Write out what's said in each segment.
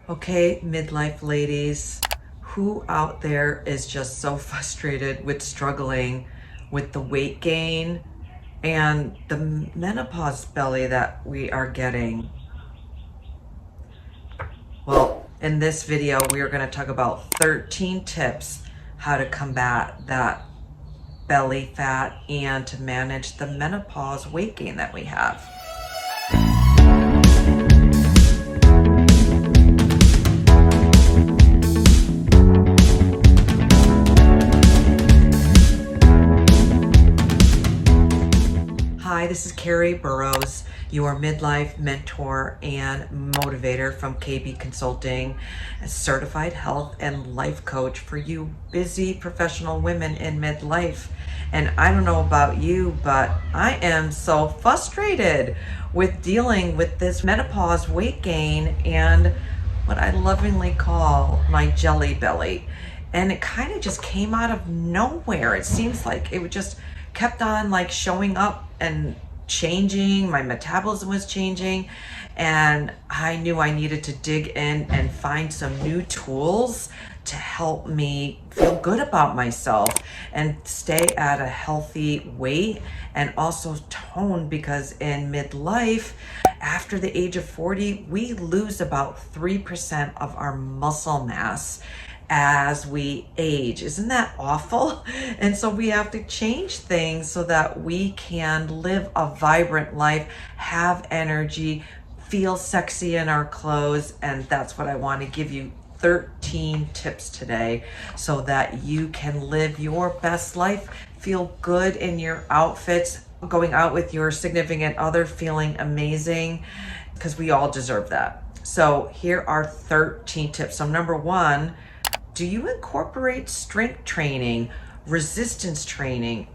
Okay, midlife ladies, who out there is just so frustrated with struggling with the weight gain and the menopause belly that we are getting? Well, in this video, we are going to talk about 13 tips how to combat that belly fat and to manage the menopause weight gain that we have. Hi, this is Carrie Burrows, your midlife mentor and motivator from KB Consulting, a certified health and life coach for you busy professional women in midlife. And I don't know about you, but I am so frustrated with dealing with this menopause weight gain and what I lovingly call my jelly belly. And it kind of just came out of nowhere. It seems like it would just kept on like showing up and changing. My metabolism was changing, and I knew I needed to dig in and find some new tools to help me feel good about myself and stay at a healthy weight and also tone, because in midlife, after the age of 40, we lose about 3% of our muscle mass as we age. Isn't that awful? And so we have to change things so that we can live a vibrant life, have energy, feel sexy in our clothes. And that's what I want to give you 13 tips today so that you can live your best life, feel good in your outfits, going out with your significant other, feeling amazing, because we all deserve that. So here are 13 tips. So number one, do you incorporate strength training, resistance training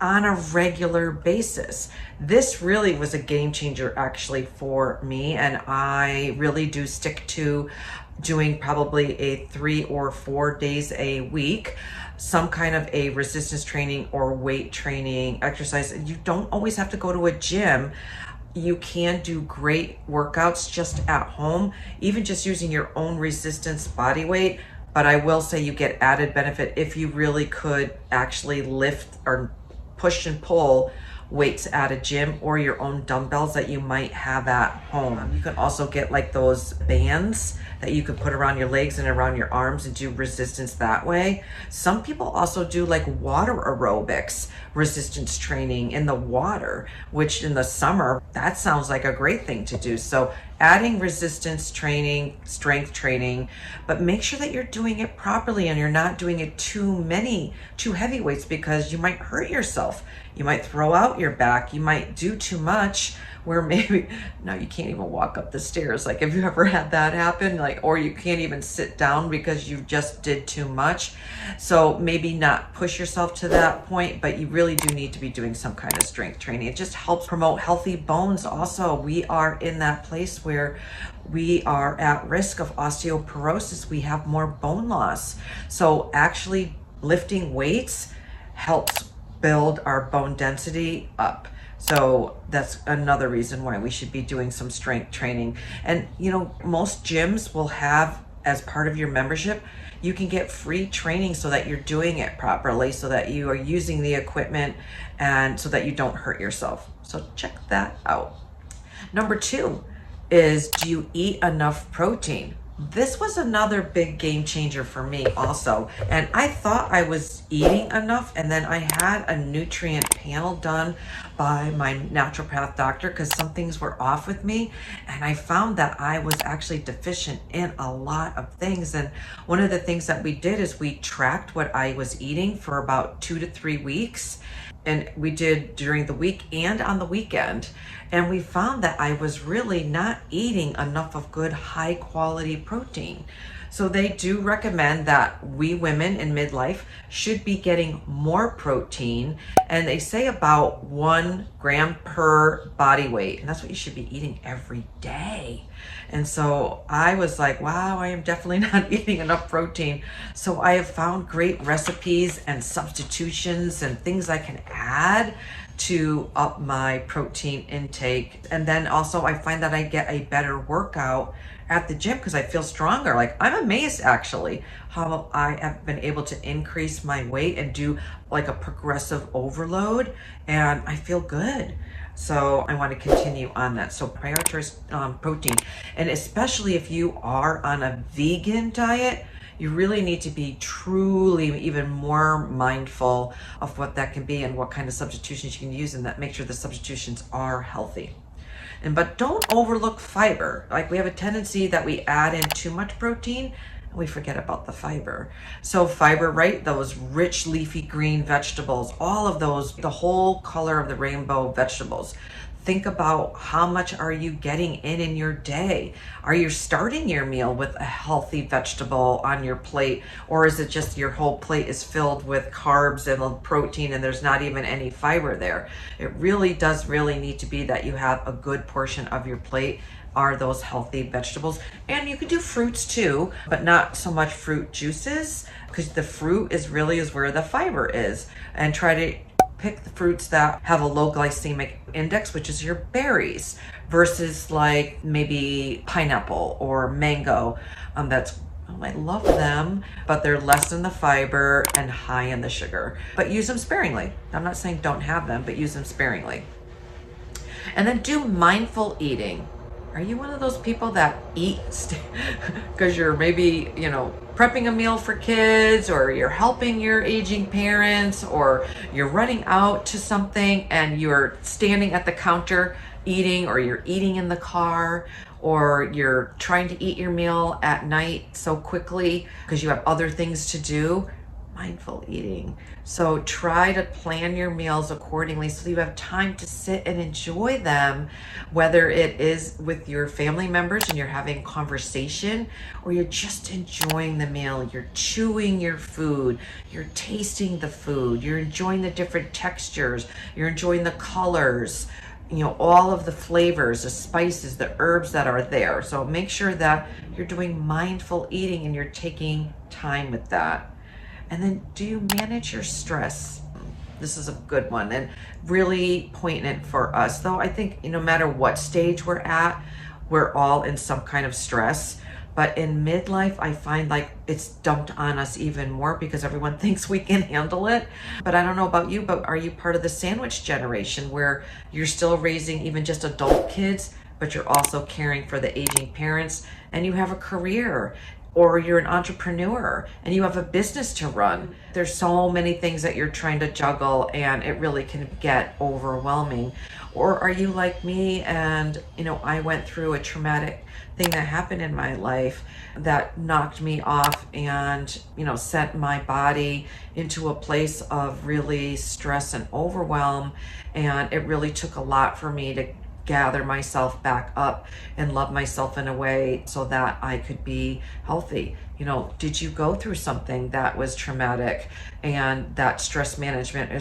on a regular basis? This really was a game changer actually for me, and I really do stick to doing probably a 3 or 4 days a week, some kind of a resistance training or weight training exercise. You don't always have to go to a gym. You can do great workouts just at home, even just using your own resistance body weight. But I will say you get added benefit if you really could actually lift or push and pull weights at a gym or your own dumbbells that you might have at home. You can also get like those bands that you can put around your legs and around your arms and do resistance that way. Some people also do like water aerobics, resistance training in the water, which in the summer, that sounds like a great thing to do. So adding resistance training, strength training, but make sure that you're doing it properly and you're not doing it too heavy weights, because you might hurt yourself. You might throw out your back. You might do too much where maybe now you can't even walk up the stairs. Like, have you ever had that happen? Like, or you can't even sit down because you just did too much. So maybe not push yourself to that point, but you really do need to be doing some kind of strength training. It just helps promote healthy bones. Also, we are in that place where we are at risk of osteoporosis. We have more bone loss. So actually lifting weights helps build our bone density up. So that's another reason why we should be doing some strength training. And you know, most gyms will have, as part of your membership, you can get free training so that you're doing it properly, so that you are using the equipment and so that you don't hurt yourself. So check that out. Number two is, do you eat enough protein? This was another big game changer for me also. And I thought I was eating enough, and then I had a nutrient panel done by my naturopath doctor because some things were off with me, and I found that I was actually deficient in a lot of things. And one of the things that we did is we tracked what I was eating for about 2 to 3 weeks, and we did during the week and on the weekend. And we found that I was really not eating enough of good high quality protein. So they do recommend that we women in midlife should be getting more protein, and they say about 1 gram per body weight, and that's what you should be eating every day. And so I was like, wow, I am definitely not eating enough protein. So I have found great recipes and substitutions and things I can add to up my protein intake. And then also I find that I get a better workout at the gym because I feel stronger. Like, I'm amazed actually how I have been able to increase my weight and do like a progressive overload, and I feel good. So I want to continue on that. So prioritize protein. And especially if you are on a vegan diet, you really need to be truly even more mindful of what that can be and what kind of substitutions you can use, and that make sure the substitutions are healthy. But don't overlook fiber. Like, we have a tendency that we add in too much protein and we forget about the fiber. So fiber, right? Those rich leafy green vegetables, all of those, the whole color of the rainbow vegetables. Think about how much are you getting in your day? Are you starting your meal with a healthy vegetable on your plate? Or is it just your whole plate is filled with carbs and protein and there's not even any fiber there? It really does need to be that you have a good portion of your plate are those healthy vegetables. And you can do fruits too, but not so much fruit juices, because the fruit is where the fiber is. And try to pick the fruits that have a low glycemic index, which is your berries, versus like maybe pineapple or mango. I love them, but they're less in the fiber and high in the sugar. But use them sparingly. I'm not saying don't have them, but use them sparingly. And then do mindful eating. Are you one of those people that eat because you're maybe, prepping a meal for kids, or you're helping your aging parents, or you're running out to something and you're standing at the counter eating, or you're eating in the car, or you're trying to eat your meal at night so quickly because you have other things to do? Mindful eating. So try to plan your meals accordingly so you have time to sit and enjoy them, whether it is with your family members and you're having conversation, or you're just enjoying the meal. You're chewing your food, you're tasting the food, you're enjoying the different textures, you're enjoying the colors, all of the flavors, the spices, the herbs that are there. So make sure that you're doing mindful eating and you're taking time with that. And then, do you manage your stress? This is a good one and really poignant for us. Though I think no matter what stage we're at, we're all in some kind of stress. But in midlife, I find like it's dumped on us even more because everyone thinks we can handle it. But I don't know about you, but are you part of the sandwich generation where you're still raising even just adult kids, but you're also caring for the aging parents, and you have a career? Or you're an entrepreneur and you have a business to run. There's so many things that you're trying to juggle, and it really can get overwhelming. Or are you like me and, I went through a traumatic thing that happened in my life that knocked me off and, sent my body into a place of really stress and overwhelm. And it really took a lot for me to gather myself back up and love myself in a way so that I could be healthy. Did you go through something that was traumatic? And that stress management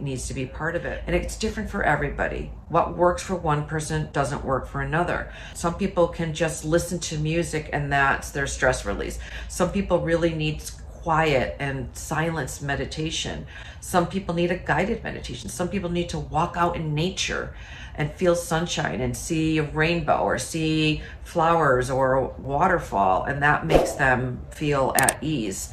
needs to be part of it. And it's different for everybody. What works for one person doesn't work for another. Some people can just listen to music and that's their stress release. Some people really need quiet and silence meditation. Some people need a guided meditation. Some people need to walk out in nature and feel sunshine and see a rainbow or see flowers or a waterfall, and that makes them feel at ease.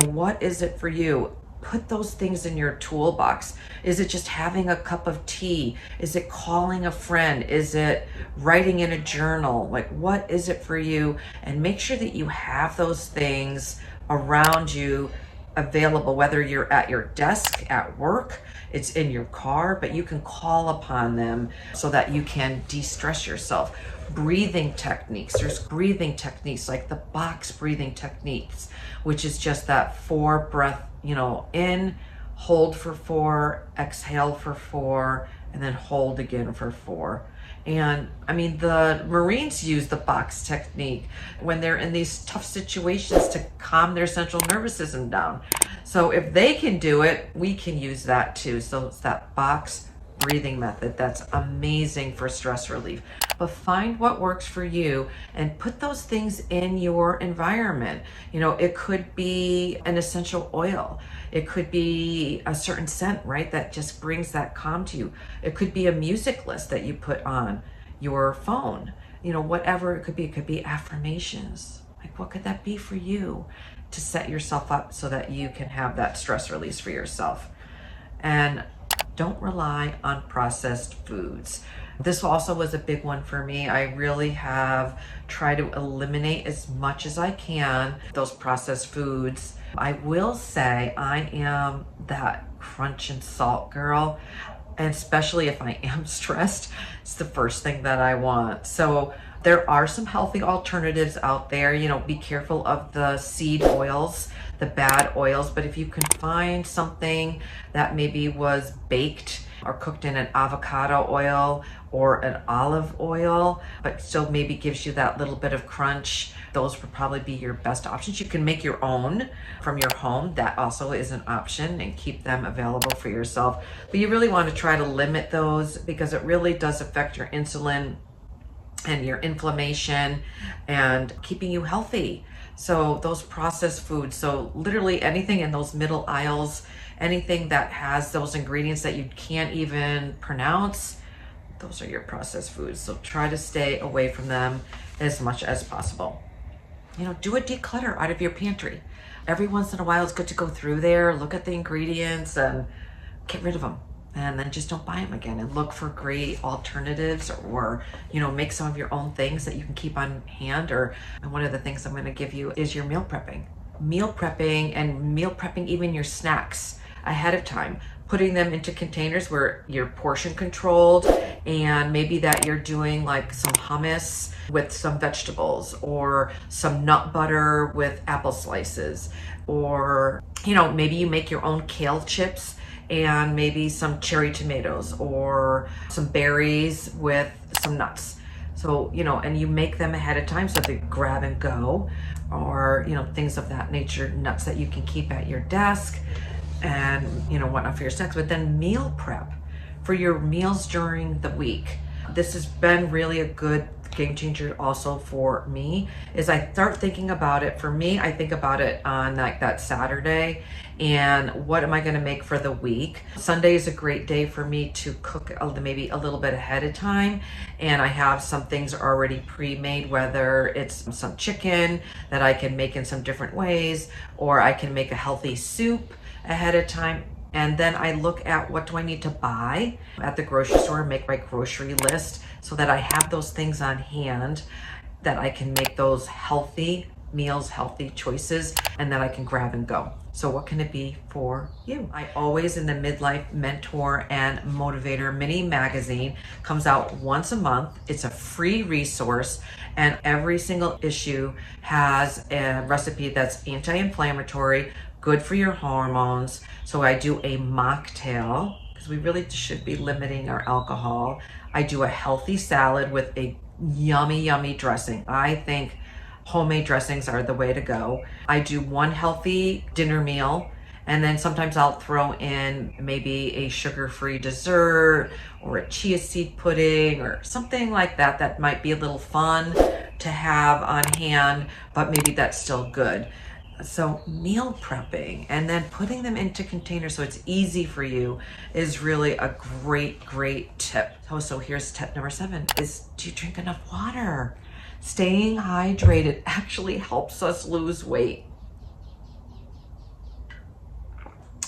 What is it for you? Put those things in your toolbox. Is it just having a cup of tea? Is it calling a friend? Is it writing in a journal? Like, what is it for you? And make sure that you have those things around you available, whether you're at your desk at work, it's in your car, but you can call upon them so that you can de-stress yourself. Breathing techniques. There's breathing techniques like the box breathing techniques, which is just that 4 breath, in, hold for 4, exhale for 4, and then hold again for 4. And the Marines use the box technique when they're in these tough situations to calm their central nervous system down. So if they can do it, we can use that too. So it's that box breathing method that's amazing for stress relief. But find what works for you and put those things in your environment. It could be an essential oil. It could be a certain scent, right? That just brings that calm to you. It could be a music list that you put on your phone. whatever it could be affirmations. Like, what could that be for you to set yourself up so that you can have that stress release for yourself? And don't rely on processed foods. This also was a big one for me. I really have tried to eliminate as much as I can those processed foods. I will say I am that crunch and salt girl, and especially if I am stressed, it's the first thing that I want. So there are some healthy alternatives out there. Be careful of the seed oils, the bad oils, but if you can find something that maybe was baked or cooked in an avocado oil or an olive oil, but still maybe gives you that little bit of crunch, those would probably be your best options. You can make your own from your home. That also is an option, and keep them available for yourself. But you really want to try to limit those, because it really does affect your insulin and your inflammation and keeping you healthy. So those processed foods, so literally anything in those middle aisles, anything that has those ingredients that you can't even pronounce, those are your processed foods. So try to stay away from them as much as possible. Do a declutter out of your pantry. Every once in a while, it's good to go through there, look at the ingredients and get rid of them. And then just don't buy them again, and look for great alternatives, or make some of your own things that you can keep on hand. Or one of the things I'm going to give you is your meal prepping and meal prepping even your snacks ahead of time, putting them into containers where you're portion controlled, and maybe that you're doing like some hummus with some vegetables, or some nut butter with apple slices, or maybe you make your own kale chips and maybe some cherry tomatoes, or some berries with some nuts. So, and you make them ahead of time so they grab and go, or, things of that nature, nuts that you can keep at your desk and, whatnot for your snacks. But then meal prep for your meals during the week. This has been really a good game changer also for me, is I start thinking about it. For me, I think about it on like that Saturday, and what am I going to make for the week? Sunday is a great day for me to cook maybe a little bit ahead of time, and I have some things already pre-made, whether it's some chicken that I can make in some different ways, or I can make a healthy soup ahead of time. And then I look at what do I need to buy at the grocery store, make my grocery list so that I have those things on hand, that I can make those healthy meals, healthy choices, and that I can grab and go. So what can it be for you? I always, in the Midlife Mentor and Motivator mini magazine, comes out once a month. It's a free resource, and every single issue has a recipe that's anti-inflammatory, good for your hormones. So I do a mocktail, because we really should be limiting our alcohol. I do a healthy salad with a yummy, yummy dressing. I think homemade dressings are the way to go. I do one healthy dinner meal, and then sometimes I'll throw in maybe a sugar-free dessert, or a chia seed pudding, or something like that that might be a little fun to have on hand, but maybe that's still good. So meal prepping and then putting them into containers so it's easy for you is really a great, great tip. So here's tip number 7 is, do you drink enough water? Staying hydrated actually helps us lose weight.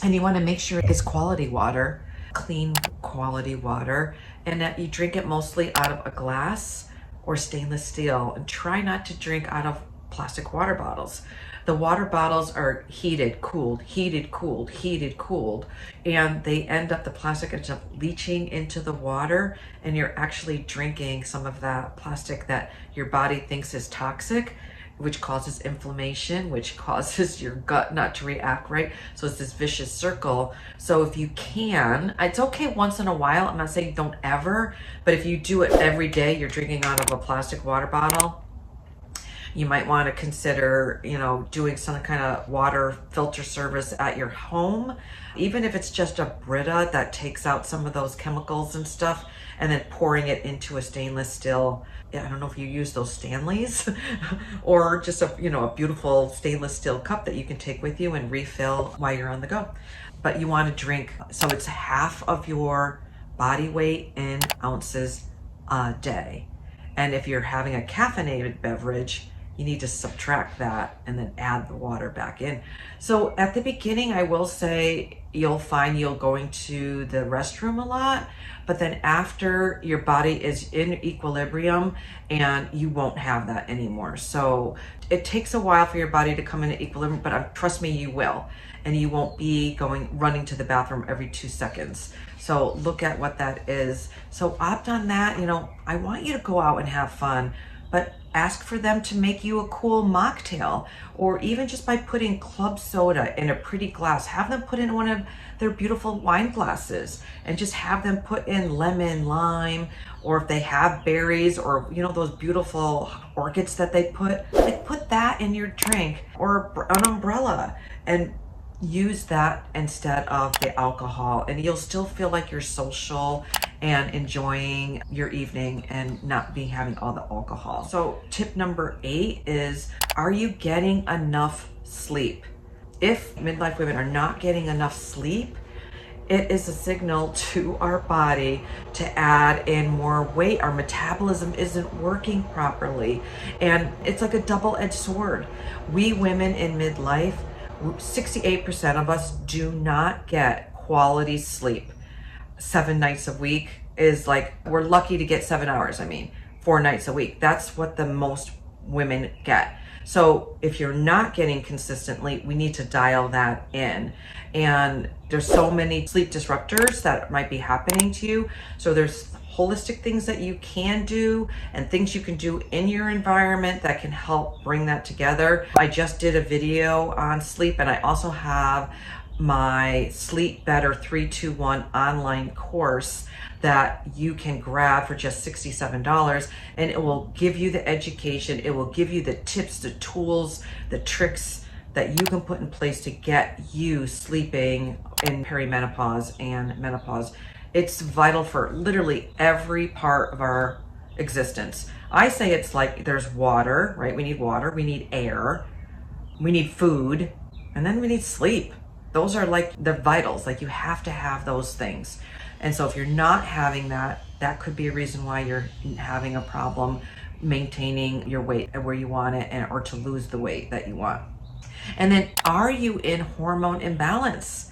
And you want to make sure it's quality water, clean quality water, and that you drink it mostly out of a glass or stainless steel, and try not to drink out of plastic water bottles. The water bottles are heated, cooled, heated, cooled, heated, cooled, and they end up, the plastic ends up leaching into the water, and you're actually drinking some of that plastic that your body thinks is toxic, which causes inflammation, which causes your gut not to react right. So it's this vicious circle. So if you can, it's okay once in a while. I'm not saying don't ever, but if you do it every day, you're drinking out of a plastic water bottle, you might want to consider, doing some kind of water filter service at your home, even if it's just a Brita that takes out some of those chemicals and stuff, and then pouring it into a stainless steel. I don't know if you use those Stanleys or just a beautiful stainless steel cup that you can take with you and refill while you're on the go. But you want to drink, so it's half of your body weight in ounces a day. And if you're having a caffeinated beverage, you need to subtract that and then add the water back in. So at the beginning, I will say you'll find you'll going to the restroom a lot, but then after, your body is in equilibrium and you won't have that anymore. So it takes a while for your body to come into equilibrium, but trust me, you will. And you won't be running to the bathroom every 2 seconds. So look at what that is. So opt on that. I want you to go out and have fun, but ask for them to make you a cool mocktail, or even just by putting club soda in a pretty glass, have them put in one of their beautiful wine glasses and just have them put in lemon, lime, or if they have berries, or those beautiful orchids that they put that in your drink, or an umbrella, and use that instead of the alcohol, and you'll still feel like you're social and enjoying your evening and not be having all the alcohol. So tip number 8 is, are you getting enough sleep? If midlife women are not getting enough sleep, it is a signal to our body to add in more weight. Our metabolism isn't working properly, and it's like a double-edged sword. We women in midlife, 68% of us do not get quality sleep. 7 nights a week is like, we're lucky to get 7 hours. 4 nights a week. That's what the most women get. So if you're not getting consistently, we need to dial that in. And there's so many sleep disruptors that might be happening to you. So there's holistic things that you can do and things you can do in your environment that can help bring that together. I just did a video on sleep, and I also have my Sleep Better 3-2-1 online course that you can grab for just $67, and it will give you the education, it will give you the tips, the tools, the tricks that you can put in place to get you sleeping in perimenopause and menopause. It's vital for literally every part of our existence. I say it's like there's water, right? We need water, we need air, we need food, and then we need sleep. Those are like the vitals. Like, you have to have those things. And so if you're not having that, that could be a reason why you're having a problem maintaining your weight at where you want it, or to lose the weight that you want. And then, are you in hormone imbalance?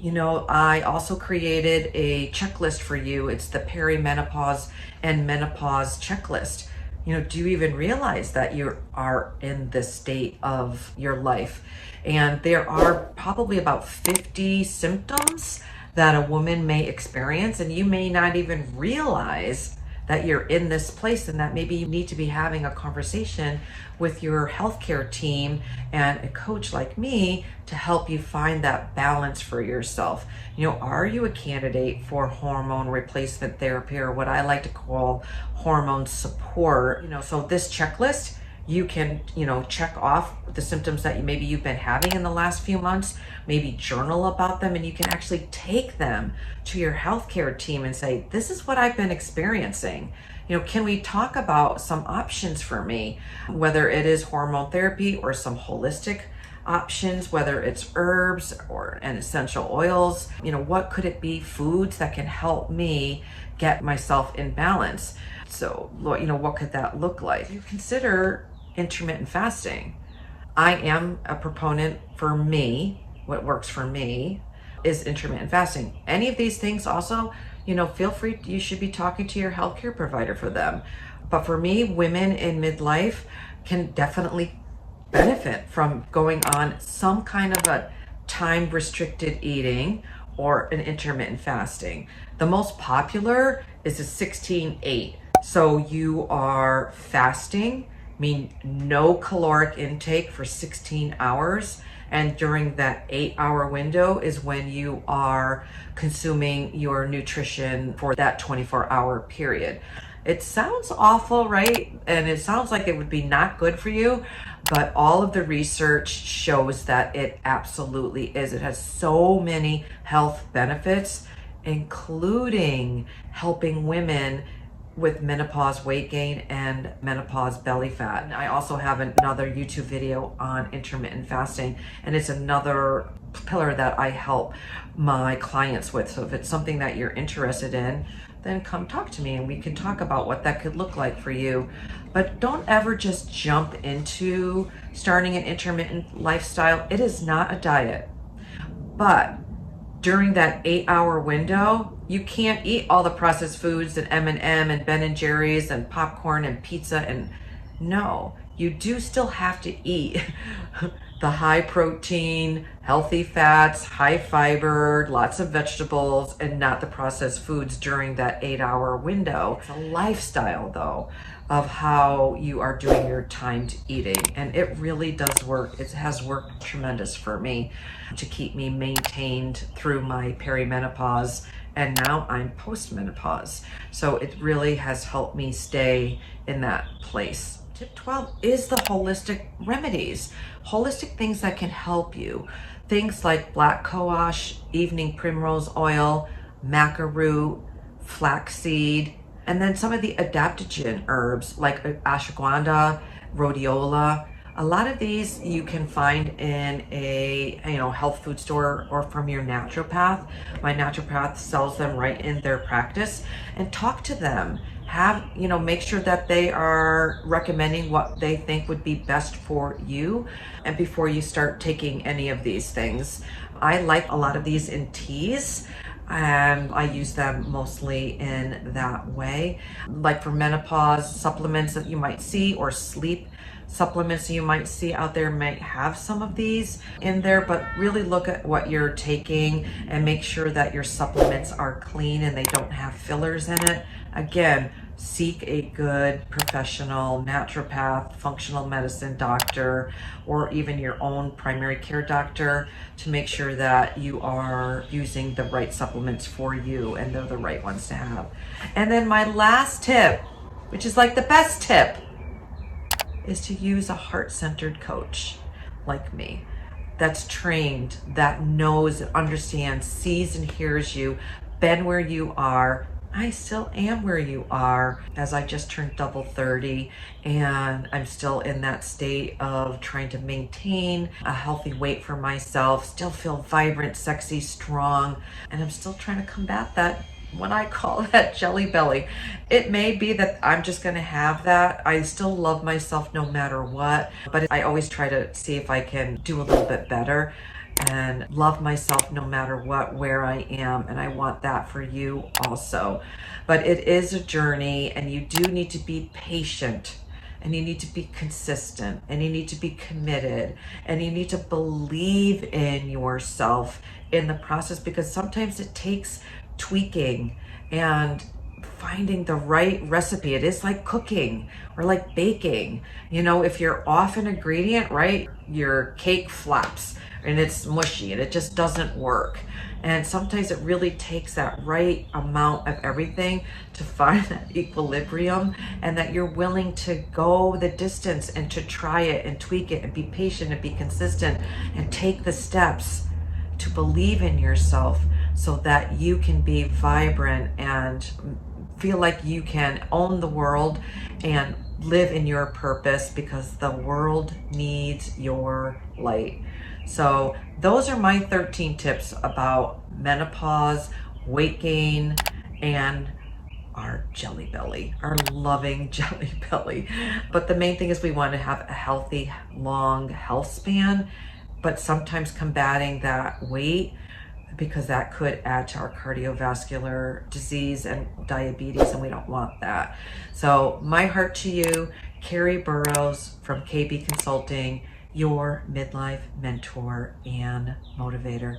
I also created a checklist for you. It's the perimenopause and menopause checklist. Do you even realize that you are in this state of your life? And there are probably about 50 symptoms that a woman may experience, and you may not even realize that you're in this place, and that maybe you need to be having a conversation with your healthcare team and a coach like me to help you find that balance for yourself. Are you a candidate for hormone replacement therapy, or what I like to call hormone support? So this checklist, you can, check off the symptoms that you've been having in the last few months, maybe journal about them, and you can actually take them to your healthcare team and say, this is what I've been experiencing. Can we talk about some options for me, whether it is hormone therapy or some holistic options, whether it's herbs and essential oils. What could it be? Foods that can help me get myself in balance. So, what could that look like? You consider intermittent fasting. I am a proponent. For me, what works for me is intermittent fasting. Any of these things also, feel free, you should be talking to your healthcare provider for them. But for me, women in midlife can definitely benefit from going on some kind of a time restricted eating or an intermittent fasting. The most popular is a 16-8. So you are fasting, no caloric intake for 16 hours. And during that 8-hour window is when you are consuming your nutrition for that 24-hour period. It sounds awful, right? And it sounds like it would be not good for you, but all of the research shows that it absolutely is. It has so many health benefits, including helping women with menopause weight gain and menopause belly fat. And I also have another YouTube video on intermittent fasting, and it's another pillar that I help my clients with. So if it's something that you're interested in, then come talk to me and we can talk about what that could look like for you. But don't ever just jump into starting an intermittent lifestyle. It is not a diet. But during that 8-hour window, you can't eat all the processed foods and M&M and Ben and Jerry's and popcorn and pizza. And no, you do still have to eat the high protein, healthy fats, high fiber, lots of vegetables, and not the processed foods during that 8-hour window. It's a lifestyle though of how you are doing your timed eating. And it really does work. It has worked tremendous for me to keep me maintained through my perimenopause. And now I'm postmenopause. So it really has helped me stay in that place. Tip 12 is the holistic remedies, holistic things that can help you. Things like black cohosh, evening primrose oil, maca root, flaxseed, and then some of the adaptogen herbs like ashwagandha, rhodiola. A lot of these you can find in a health food store or from your naturopath. My naturopath sells them right in their practice, and talk to them. Make sure that they are recommending what they think would be best for you, and before you start taking any of these things. I like a lot of these in teas, and I use them mostly in that way. Like for menopause supplements that you might see, or sleep supplements you might see out there might have some of these in there, but really look at what you're taking and make sure that your supplements are clean and they don't have fillers in it. Again, seek a good professional naturopath, functional medicine doctor, or even your own primary care doctor to make sure that you are using the right supplements for you and they're the right ones to have. And then my last tip, which is like the best tip, is to use a heart-centered coach like me that's trained, that knows, understands, sees and hears you, been where you are. I still am where you are, as I just turned double 30, and I'm still in that state of trying to maintain a healthy weight for myself, still feel vibrant, sexy, strong, and I'm still trying to combat that, what I call that jelly belly. It may be that I'm just going to have that. I still love myself no matter what, but I always try to see if I can do a little bit better and love myself no matter what, where I am. And I want that for you also. But it is a journey, and you do need to be patient, and you need to be consistent, and you need to be committed, and you need to believe in yourself in the process, because sometimes it takes tweaking and finding the right recipe. It is like cooking or like baking. If you're off an ingredient, right, your cake flops and it's mushy and it just doesn't work. And sometimes it really takes that right amount of everything to find that equilibrium, and that you're willing to go the distance and to try it and tweak it and be patient and be consistent and take the steps to believe in yourself, so that you can be vibrant and feel like you can own the world and live in your purpose, because the world needs your light. So those are my 13 tips about menopause, weight gain, and our jelly belly, our loving jelly belly. But the main thing is we want to have a healthy, long health span, but sometimes combating that weight, because that could add to our cardiovascular disease and diabetes, and we don't want that. So my heart to you, Carrie Burrows from KB Consulting, your midlife mentor and motivator.